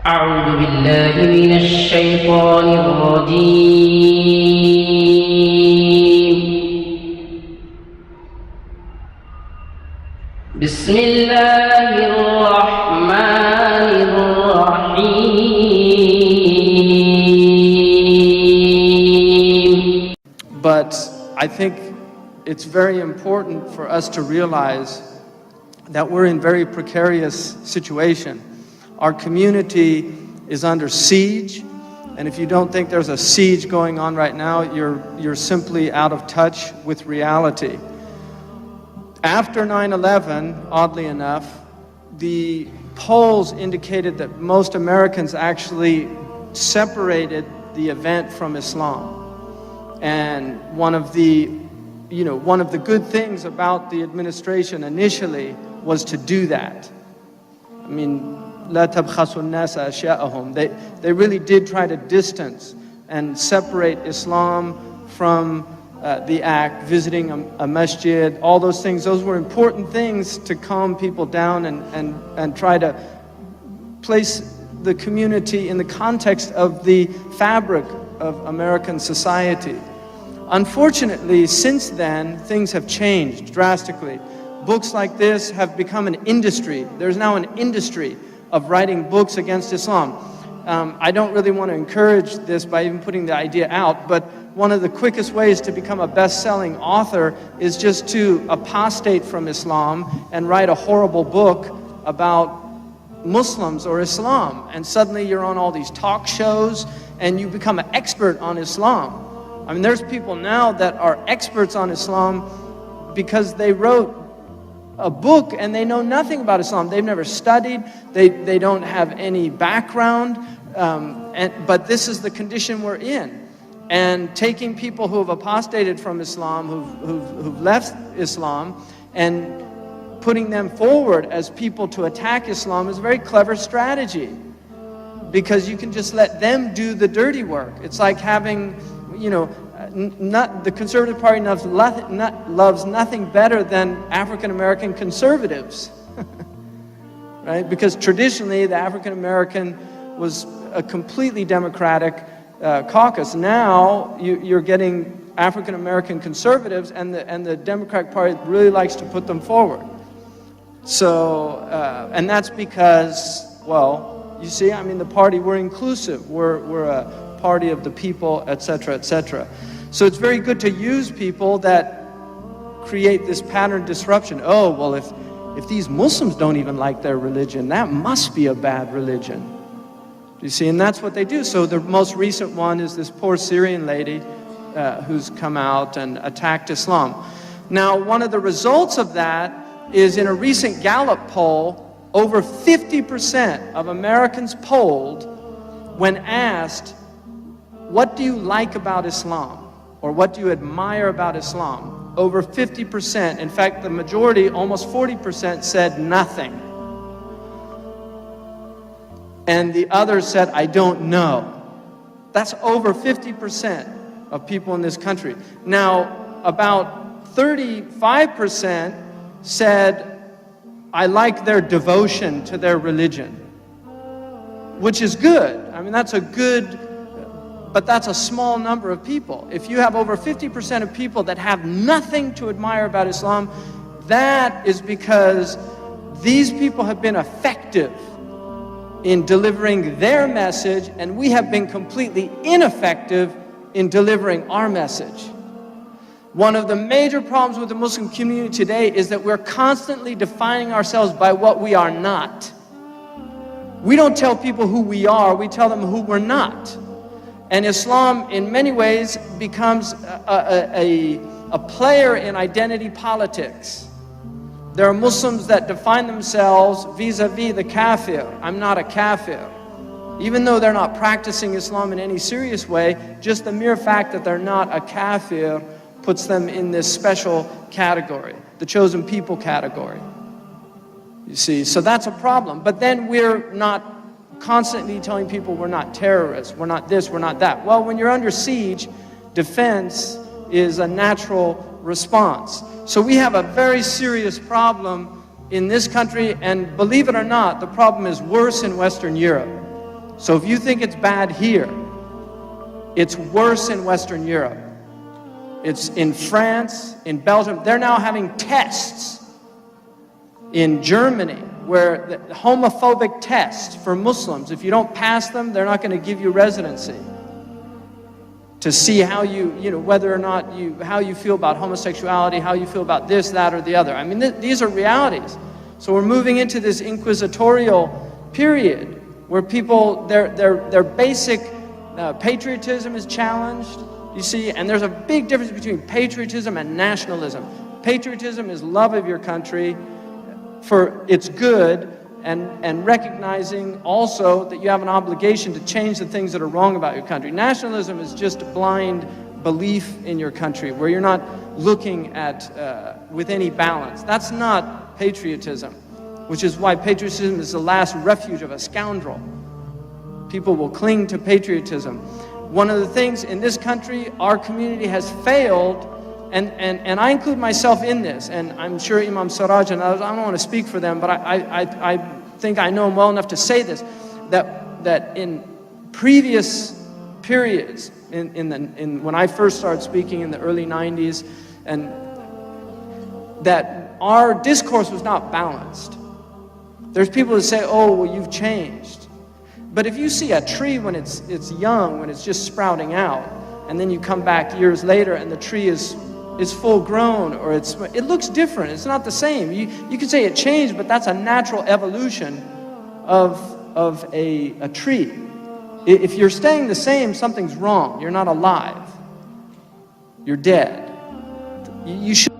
أعوذ بالله من الشيطان الرجيم. بسم الله الرحمن الرحيم. But I think it's very important for us to realize that we're in a very precarious situation. Our community is under siege, and if you don't think there's a siege going on right now, you're simply out of touch with reality. After 9/11, oddly enough, the polls indicated that most Americans actually separated the event from Islam. And one of the good things about the administration initially was to do that. I mean, لا تبخسوا الناس أشياءهم. They really did try to distance and separate Islam from the act, visiting a masjid, all those things. Those were important things to calm people down and try to place the community in the context of the fabric of American society. Unfortunately, since then, things have changed drastically. Books like this have become an industry. There's now an industry of writing books against Islam. I don't really want to encourage this by even putting the idea out, but one of the quickest ways to become a best-selling author is just to apostate from Islam and write a horrible book about Muslims or Islam. And suddenly you're on all these talk shows and you become an expert on Islam. I mean, there's people now that are experts on Islam because they wrote a book and they know nothing about Islam. They've never studied, they don't have any background, but this is the condition we're in. And taking people who have apostated from Islam, who've left Islam, and putting them forward as people to attack Islam is a very clever strategy, because you can just let them do the dirty work. It's like having, the Conservative Party loves nothing better than African American conservatives, right? Because traditionally the African American was a completely democratic caucus. Now you're getting African American conservatives, and the Democratic Party really likes to put them forward. So, and that's because, well, you see, I mean, the party, we're inclusive, we're a party of the people, etc., etc. So it's very good to use people that create this pattern disruption. Oh, well, if these Muslims don't even like their religion, that must be a bad religion. You see, and that's what they do. So the most recent one is this poor Syrian lady who's come out and attacked Islam. Now, one of the results of that is, in a recent Gallup poll, over 50% of Americans polled, when asked, what do you like about Islam? Or what do you admire about Islam? Over 50%, in fact, the majority, almost 40%, said nothing. And the others said, I don't know. That's over 50% of people in this country. Now, about 35% said, I like their devotion to their religion, which is good. I mean, that's a good, but that's a small number of people. If you have over 50% of people that have nothing to admire about Islam, that is because these people have been effective in delivering their message, and we have been completely ineffective in delivering our message. One of the major problems with the Muslim community today is that we're constantly defining ourselves by what we are not. We don't tell people who we are, we tell them who we're not. And Islam, in many ways, becomes a player in identity politics. There are Muslims that define themselves vis-a-vis the kafir. I'm not a kafir. Even though they're not practicing Islam in any serious way, just the mere fact that they're not a kafir puts them in this special category, the chosen people category. You see, so that's a problem. But then we're not constantly telling people we're not terrorists, we're not this, we're not that. Well, when you're under siege, defense is a natural response. So we have a very serious problem in this country, and believe it or not, the problem is worse in Western Europe. So if you think it's bad here, it's worse in Western Europe. It's in France, in Belgium. They're now having tests in Germany where the homophobic tests for Muslims, if you don't pass them, they're not going to give you residency, to see how whether or not how you feel about homosexuality, how you feel about this, that, or the other. I mean, these are realities. So we're moving into this inquisitorial period where people, their basic patriotism is challenged, you see, and there's a big difference between patriotism and nationalism. Patriotism is love of your country for its good, and recognizing also that you have an obligation to change the things that are wrong about your country. Nationalism is just blind belief in your country, where you're not looking at with any balance. That's not patriotism, which is why patriotism is the last refuge of a scoundrel. People will cling to patriotism. One of the things in this country, our community has failed, and I include myself in this, and I'm sure Imam Siraj and others, I don't want to speak for them, but I think I know them well enough to say this, that in previous periods, when I first started speaking in the early 90s, and that our discourse was not balanced. There's people that say, oh, well, you've changed. But if you see a tree when it's young, when it's just sprouting out, and then you come back years later and the tree is full grown, or it looks different. It's not the same. You could say it changed, but that's a natural evolution of a tree. If you're staying the same, something's wrong. You're not alive. You're dead. You should